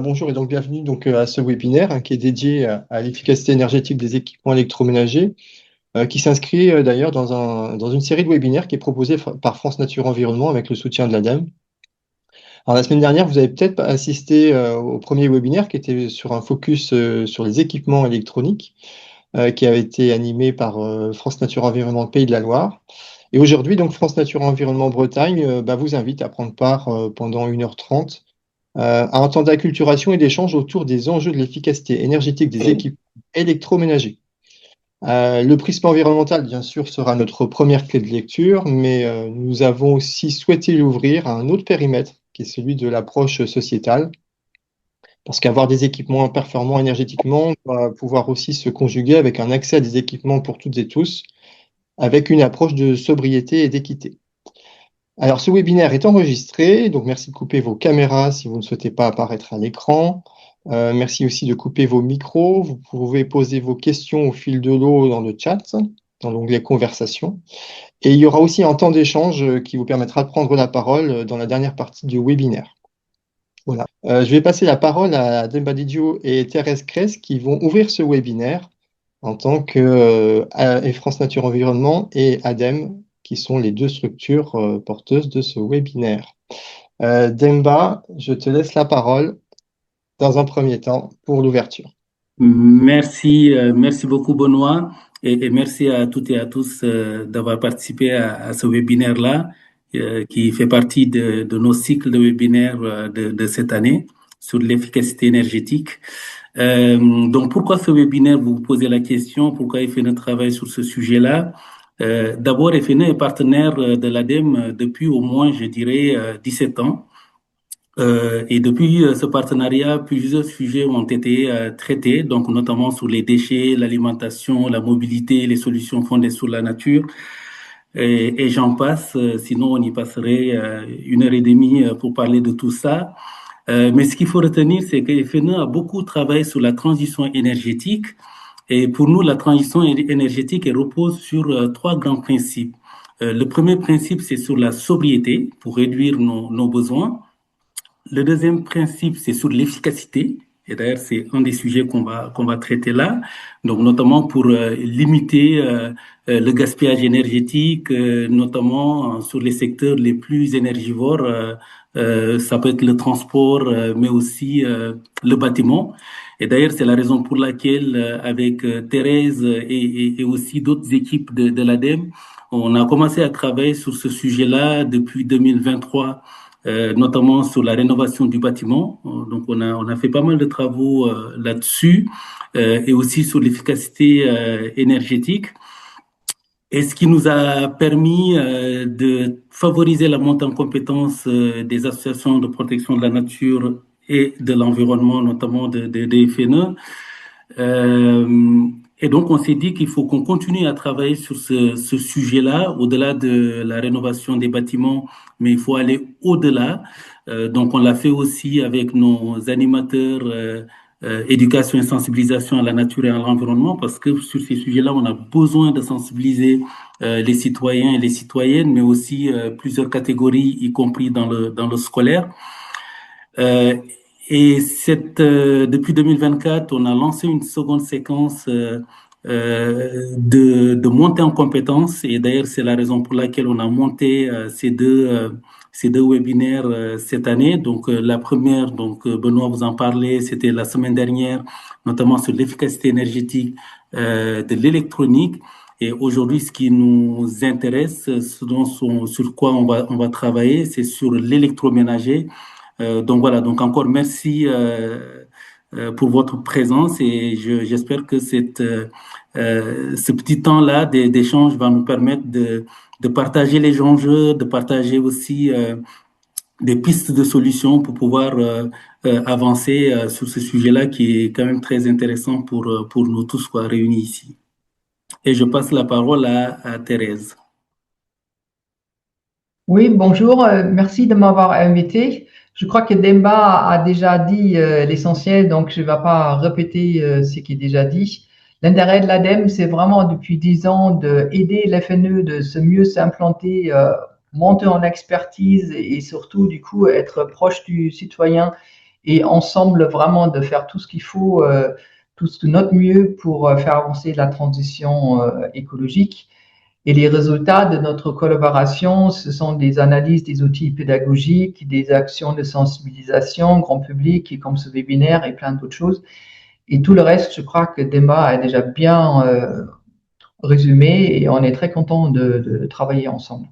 Bonjour et donc bienvenue à ce webinaire qui est dédié à l'efficacité énergétique des équipements électroménagers, qui s'inscrit d'ailleurs dans une série de webinaires qui est proposée par France Nature Environnement avec le soutien de l'ADEME. Alors la semaine dernière, vous avez peut-être assisté au premier webinaire qui était sur un focus sur les équipements électroniques, qui avait été animé par France Nature Environnement Pays de la Loire. Et aujourd'hui, donc France Nature Environnement Bretagne vous invite à prendre part pendant 1h30 à un temps d'acculturation et d'échange autour des enjeux de l'efficacité énergétique des équipements électroménagers. Le prisme environnemental, bien sûr, sera notre première clé de lecture, mais nous avons aussi souhaité l'ouvrir à un autre périmètre, qui est celui de l'approche sociétale, parce qu'avoir des équipements performants énergétiquement doit pouvoir aussi se conjuguer avec un accès à des équipements pour toutes et tous, avec une approche de sobriété et d'équité. Alors, ce webinaire est enregistré, donc merci de couper vos caméras si vous ne souhaitez pas apparaître à l'écran. Merci aussi de couper vos micros. Vous pouvez poser vos questions au fil de l'eau dans le chat, dans l'onglet Conversation. Et il y aura aussi un temps d'échange qui vous permettra de prendre la parole dans la dernière partie du webinaire. Voilà. Je vais passer la parole à Demba Didio et Thérèse Cress qui vont ouvrir ce webinaire en tant que France Nature Environnement et ADEME, qui sont les deux structures porteuses de ce webinaire. Demba, je te laisse la parole dans un premier temps pour l'ouverture. Merci beaucoup Benoît et merci à toutes et à tous d'avoir participé à ce webinaire-là qui fait partie de nos cycles de webinaires de cette année sur l'efficacité énergétique. Donc pourquoi ce webinaire? Vous vous posez la question, pourquoi FNE travaille sur ce sujet-là? D'abord, FNE est partenaire de l'ADEME depuis au moins, je dirais, 17 ans. Et depuis ce partenariat, plusieurs sujets ont été traités, donc notamment sur les déchets, l'alimentation, la mobilité, les solutions fondées sur la nature. Et j'en passe, sinon on y passerait 1h30 pour parler de tout ça. Mais ce qu'il faut retenir, c'est que FNE a beaucoup travaillé sur la transition énergétique. Et pour nous, la transition énergétique elle repose sur trois grands principes. Le premier principe, c'est sur la sobriété pour réduire nos besoins. Le deuxième principe, c'est sur l'efficacité. Et d'ailleurs, c'est un des sujets qu'on va traiter là. Donc, notamment pour limiter le gaspillage énergétique, notamment sur les secteurs les plus énergivores. Ça peut être le transport, mais aussi le bâtiment. Et d'ailleurs, c'est la raison pour laquelle, avec Thérèse et aussi d'autres équipes de l'ADEME, on a commencé à travailler sur ce sujet-là depuis 2023. Notamment sur la rénovation du bâtiment. Donc, on a fait pas mal de travaux là-dessus et aussi sur l'efficacité énergétique. Et ce qui nous a permis de favoriser la montée en compétence des associations de protection de la nature et de l'environnement, notamment des FNE. Et donc, on s'est dit qu'il faut qu'on continue à travailler sur ce sujet-là, au-delà de la rénovation des bâtiments, mais il faut aller au-delà. Donc, on l'a fait aussi avec nos animateurs éducation et sensibilisation à la nature et à l'environnement, parce que sur ces sujets-là, on a besoin de sensibiliser les citoyens et les citoyennes, mais aussi plusieurs catégories, y compris dans le scolaire. Et depuis 2024, on a lancé une seconde séquence de montée en compétences. Et d'ailleurs, c'est la raison pour laquelle on a monté ces deux webinaires cette année. Donc, la première, Benoît vous en parlait, c'était la semaine dernière, notamment sur l'efficacité énergétique de l'électronique. Et aujourd'hui, ce qui nous intéresse, sur quoi on va travailler, c'est sur l'électroménager. Donc voilà, donc encore merci pour votre présence et j'espère que ce petit temps-là d'échange va nous permettre de partager les enjeux, de partager aussi des pistes de solutions pour pouvoir avancer sur ce sujet-là qui est quand même très intéressant pour nous tous réunis ici. Et je passe la parole à Thérèse. Oui, bonjour, merci de m'avoir invité. Je crois que Demba a déjà dit l'essentiel, donc je ne vais pas répéter ce qui est déjà dit. L'intérêt de l'ADEME, c'est vraiment depuis 10 ans d'aider l'FNE de mieux s'implanter, monter en expertise et surtout du coup être proche du citoyen et ensemble vraiment de faire tout ce qu'il faut, tout de notre mieux pour faire avancer la transition écologique. Et les résultats de notre collaboration, ce sont des analyses des outils pédagogiques, des actions de sensibilisation grand public, et comme ce webinaire et plein d'autres choses. Et tout le reste, je crois que Demba a déjà bien résumé et on est très content de travailler ensemble.